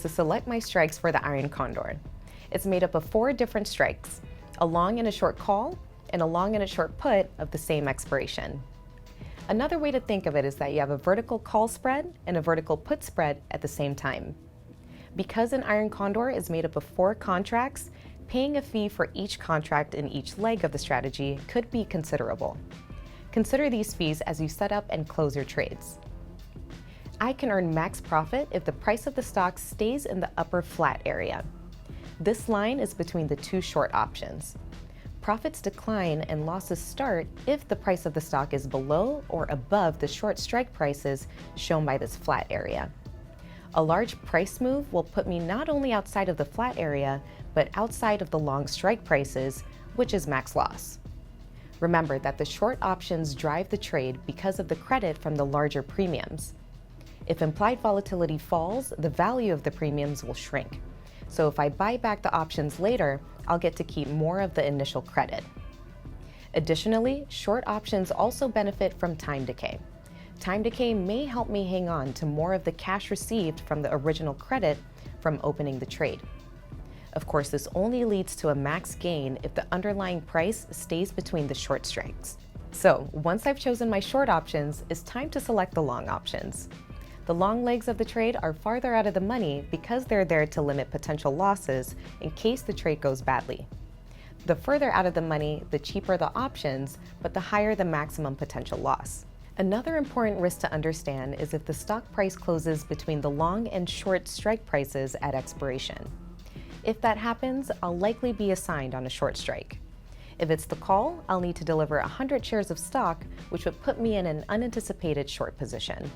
To select my strikes for the iron condor. It's made up of 4 different strikes, a long and a short call, and a long and a short put of the same expiration. Another way to think of it is that you have a vertical call spread and a vertical put spread at the same time. Because an iron condor is made up of 4 contracts, paying a fee for each contract in each leg of the strategy could be considerable. Consider these fees as you set up and close your trades. I can earn max profit if the price of the stock stays in the upper flat area. This line is between the 2 short options. Profits decline and losses start if the price of the stock is below or above the short strike prices shown by this flat area. A large price move will put me not only outside of the flat area, but outside of the long strike prices, which is max loss. Remember that the short options drive the trade because of the credit from the larger premiums. If implied volatility falls, the value of the premiums will shrink. So if I buy back the options later, I'll get to keep more of the initial credit. Additionally, short options also benefit from time decay. Time decay may help me hang on to more of the cash received from the original credit from opening the trade. Of course, this only leads to a max gain if the underlying price stays between the short strikes. So once I've chosen my short options, it's time to select the long options. The long legs of the trade are farther out of the money because they're there to limit potential losses in case the trade goes badly. The further out of the money, the cheaper the options, but the higher the maximum potential loss. Another important risk to understand is if the stock price closes between the long and short strike prices at expiration. If that happens, I'll likely be assigned on a short strike. If it's the call, I'll need to deliver 100 shares of stock, which would put me in an unanticipated short position.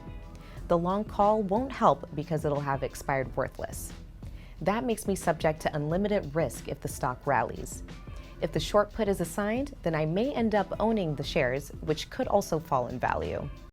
The long call won't help because it'll have expired worthless. That makes me subject to unlimited risk if the stock rallies. If the short put is assigned, then I may end up owning the shares, which could also fall in value.